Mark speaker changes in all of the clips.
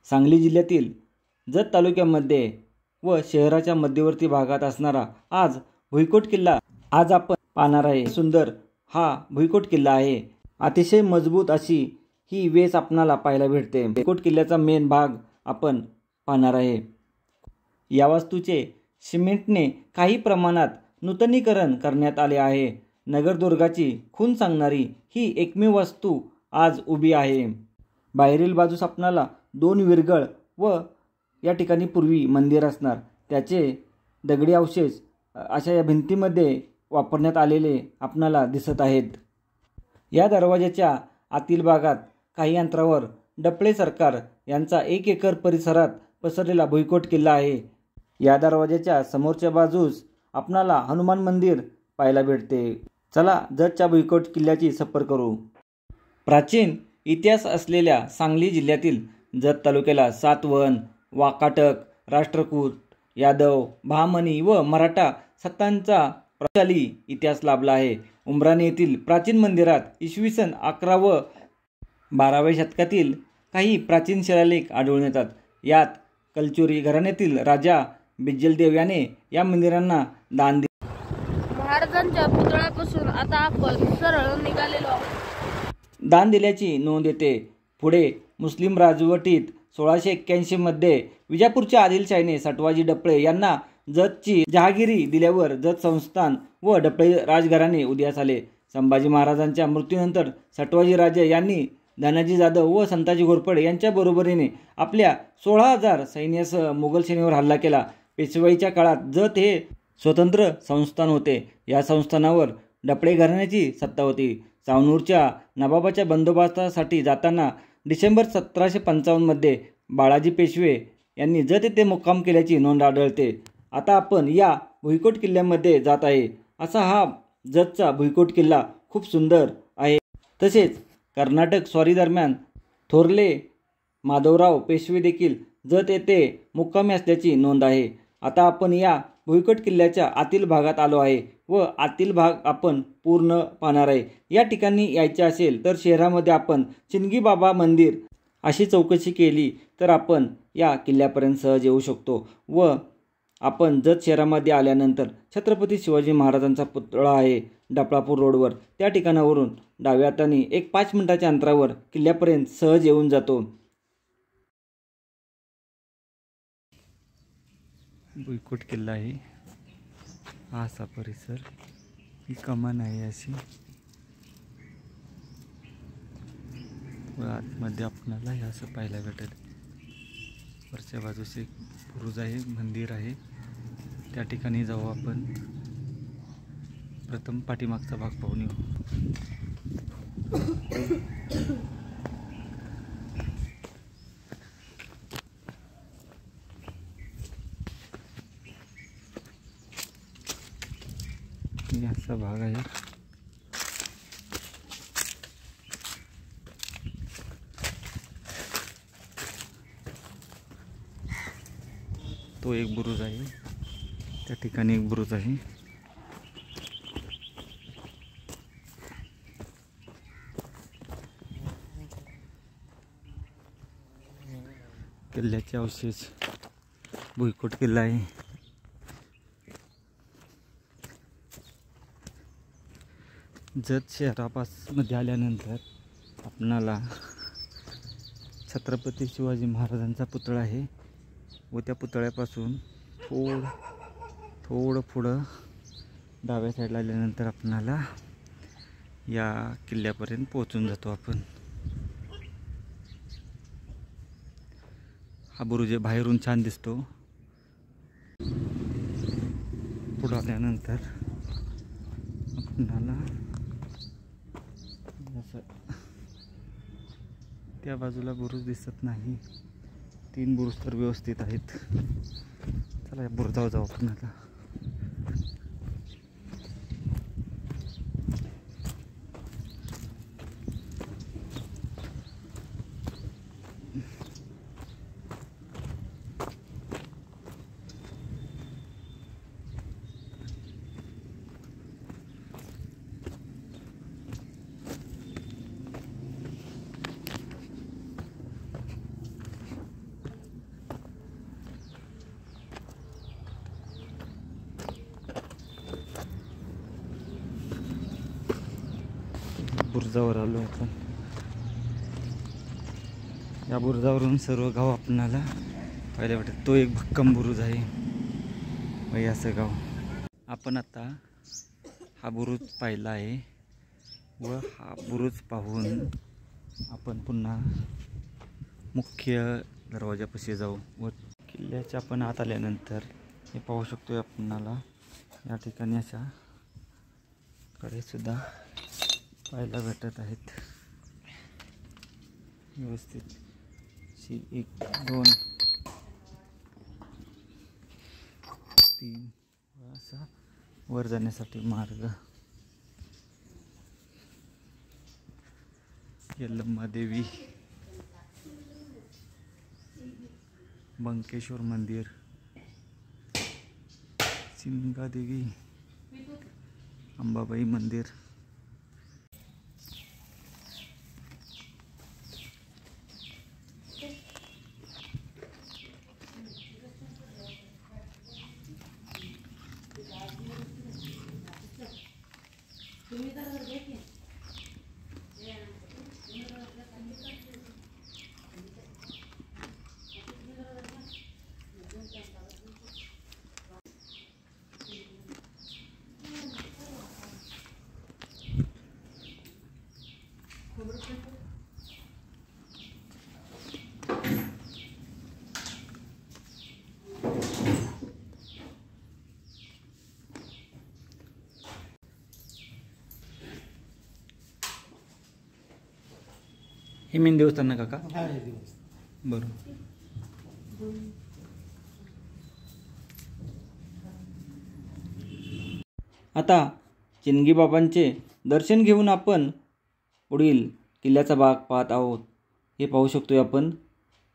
Speaker 1: सांगली जिल्ह्यातील जत तालुक्यामध्ये व शहराच्या मध्यवर्ती भागात असणारा आज भुईकोट किल्ला आज आपण पाहणार आहे। सुंदर हा भुईकोट किल्ला आहे। अतिशय मजबूत अशी ही वेस आपणाला पाहायला भेटते। भुईकोट किल्ल्याचा मेन भाग आपण पाहणार आहे। या वास्तूचे सिमेंटने काही प्रमाणात नूतनीकरण करण्यात आले आहे। नगरदुर्गाची खून सांगणारी ही एकमेव वास्तू आज उभी आहे। बाहेरील बाजूस आपणाला 2 विरगळ व या ठिकाणी पूर्वी मंदिर असणार त्याचे दगडी अवशेष अशा या भिंतीमध्ये वापरण्यात आलेले आपणाला दिसत आहेत। या दरवाजाच्या आतील भागात काही अंतरावर डपळे सरकार यांचा 1 एकर परिसरात पसरलेला भुईकोट किल्ला आहे। या दरवाजाच्या समोरच्या बाजूस आपणाला हनुमान मंदिर पाहायला भेटते। चला जतच्या भुईकोट किल्ल्याची सफर करू। प्राचीन इतिहास असलेल्या सांगली जिल्ह्यातील जत तालुक्याला सातवहन, वाकाटक, राष्ट्रकूट, यादव, बहामनी व मराठा सत्तांचा प्रभावशाली इतिहास लाभला आहे। उमराणे येथील प्राचीन मंदिरात इसवी सन 11 व 12व्या शतकातील काही प्राचीन शिलालेख आढळून येतात। यात कलचुरी घराण्यातील राजा बिज्जलदेव याने या मंदिरांना दान दिले।
Speaker 2: महाराजांच्या पुतळ्यापासून आता आपण सरळ निघालेलो आहोत।
Speaker 1: दान दिल्याची नोंद येते। पुढे मुस्लिम राजवटीत 1681 मध्ये विजापूरच्या आदिलशाहीने सटवाजी डपळे यांना जतची जहागिरी दिल्यावर जत संस्थान व डपळे राजघराणे उदयास आले। संभाजी महाराजांच्या मृत्यूनंतर सटवाजी राजे यांनी धनाजी जाधव व संताजी घोरपडे यांच्या बरोबरीने आपल्या 16,000 सैन्यासह मुघल सेनेवर हल्ला केला। पेशवाईच्या काळात जत हे स्वतंत्र संस्थान होते। या संस्थानावर डपळे घराण्याची सत्ता होती। चावनूरच्या नवाबाच्या बंदोबस्तासाठी जाताना डिसेंबर 1755 मध्ये बाळाजी पेशवे यांनी जत येथे मुक्काम केल्याची नोंद आढळते। आता आपण या भुईकोट किल्ल्यामध्ये जात आहे। असा हा जतचा भुईकोट किल्ला खूप सुंदर आहे। तसेच कर्नाटक स्वारी दरम्यान थोरले माधवराव पेशवे देखील जत येथे मुक्कामी असल्याची नोंद आहे। आता आपण या भुईकोट किल्ल्याच्या आतील भागात आलो आहे व आतील भाग आपण पूर्ण पाहणार आहे। या ठिकाणी यायचे असेल तर शहरामध्ये आपण चिंगी बाबा मंदिर अशी चौकशी केली तर आपण या किल्ल्यापर्यंत सहज येऊ शकतो। व आपण जत शहरामध्ये आल्यानंतर छत्रपती शिवाजी महाराजांचा पुतळा आहे डफळापूर रोडवर, त्या ठिकाणावरून डाव्या हाताने एक 5 मिनिटाच्या अंतरावर किल्ल्यापर्यंत सहज येऊन जातो। भुईकोट किल्ला आहे हा असा परिसर, ही कमान आहे अशी व आतमध्ये आपल्याला हे असं पाहायला भेटेल। वरच्या बाजूस एक बुरुज आहे, मंदिर आहे, त्या ठिकाणी जाऊ आपण। प्रथम पाठीमागचा भाग पाहून येऊ। असा भाग आहे। तो एक बुरुज आहे, त्या ठिकाणी एक बुरुज आहे। किल्ल्याचे अवशेष भुईकोट किल्ला आहे। जत शहरामध्ये आल्यानंतर आपणाला छत्रपती शिवाजी महाराजांचा पुतळा आहे व त्या पुतळ्यापासून थोडं पुढं डाव्या साईडला आल्यानंतर आपणाला या किल्ल्यापर्यंत पोहोचून जातो आपण। हा बुरुज बाहेरून छान दिसतो। पुढे आल्यानंतर आपणाला त्या बाजूला बुरुज दिसत नाही, 3 बुरुज तर व्यवस्थित आहेत। चला या बुरुजावर जाऊ आपण आता। बुरुजावर आलो आपण. या बुरुजावरून सर्व गाव आपणाला पाहायला भेटत. तो एक भक्कम बुरुज आहे वयाचं गाव. आपण आता हा बुरुज पाहिला आहे व हा बुरुज पाहून आपण पुन्हा मुख्य दरवाजापाशी जाऊ व किल्ल्याच्या आपण आत आल्यानंतर हे पाहू शकतो आपणाला या ठिकाणी अशा कडेसुद्धा पाहायला भेटत आहेत व्यवस्थित. 1 2 3 असा वर जाण्यासाठी मार्ग. यल्लम्मा देवी, बंकेश्वर मंदिर, सिंगा देवी, अंबाबाई मंदिर. हे मेन देवस्थान ना काका? बरोबर. आता चिंगी बाबांचे दर्शन घेऊन आपण पुढील किल्ल्याचा भाग पाहत आहोत. हे पाहू शकतोय आपण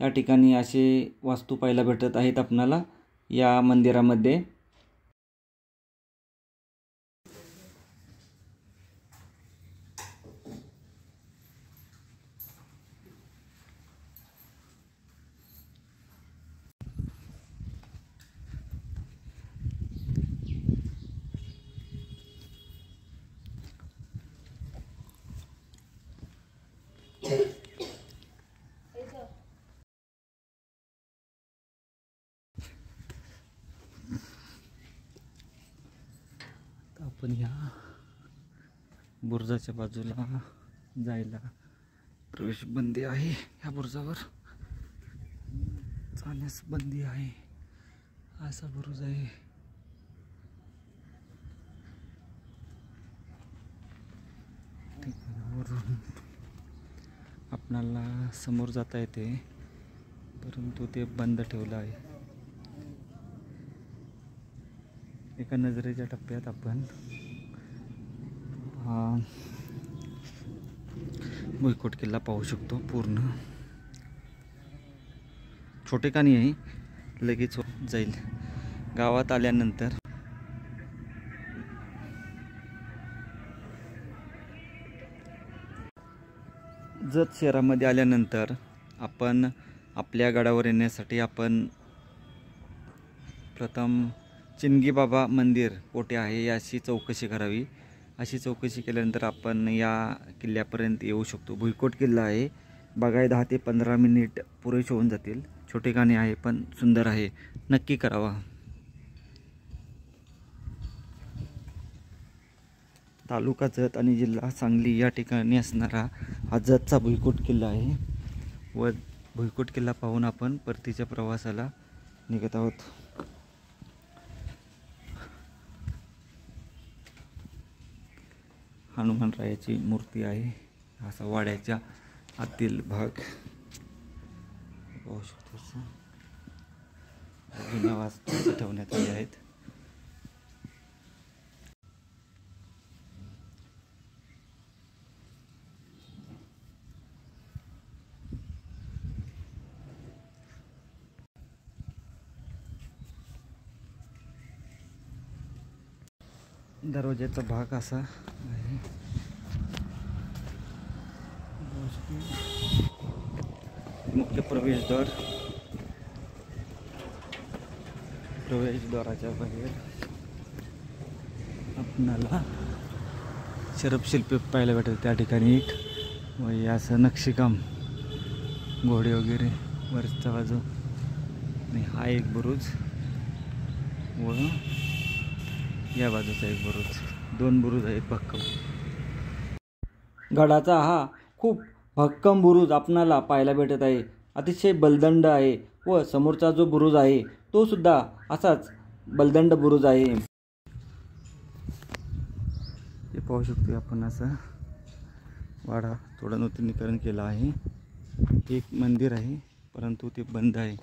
Speaker 1: या ठिकाणी असे वास्तू पाहायला भेटत आहेत आपणाला या मंदिरामध्ये. आपण या बुरुजाच्या बाजूला जायला प्रवेश बंदी आहे. या बुरुजावर जाण्यास बंदी आहे. असा बुरुज आहे. ठिकाणावरून आपणाला समोर जाता येते परंतु ते बंद ठेवलं आहे. एका नजरेच्या टप्प्यात आपण भुईकोट किल्ला पाहू शकतो. पूर्ण छोटेखानी आहे, लगेच जाईल. गावात आल्यानंतर जत शहरामध्ये आल्यानंतर आपण आपल्या गडावर येण्यासाठी आपण प्रथम चिंगी बाबा मंदिर कोठे आहे याची चौकशी करावी. अशी चौकशी केल्यानंतर आपण या किल्ल्यापर्यंत येऊ शकतो. भुईकोट किल्ला आहे, बघाय 10 ते 15 मिनिट पुरेसे होऊन जातील. छोटेखानी आहे पण सुंदर आहे, नक्की करावा. तालुका जत आणि जिल्हा सांगली या ठिकाणी असणारा हा जतचा भुईकोट किल्ला आहे व भुईकोट किल्ला पाहून आपण परतीच्या प्रवासाला निघत आहोत. हनुमानरायाची मूर्ती आहे. असा वाड्याच्या आतील भाग पाहू शकतो. जुन्या वास्तू ठेवण्यात आले आहेत. दरवाजाचा भाग असा आहे. मुख्य प्रवेशद्वाराच्या बाहेर आपणाला शरपशिल्पी पाहायला भेटतं त्या ठिकाणी एक, व हे असं नक्षीकाम, घोडे वगैरे वरच्या बाजू, आणि हा एक बुरुज व या बाजूचा एक बुरुज, 2 बुरुज आहेत भक्कम. गडाचा हा खूप भक्कम बुरुज आपणाला पाहायला भेटत आहे. अतिशय बलदंड आहे व समोरचा जो बुरुज आहे तो सुद्धा असाच बलदंड बुरुज आहे. हे पाहू शकतो आपण, असा वाडा थोडं नूतनीकरण केलं आहे. एक मंदिर आहे परंतु ते बंद आहे.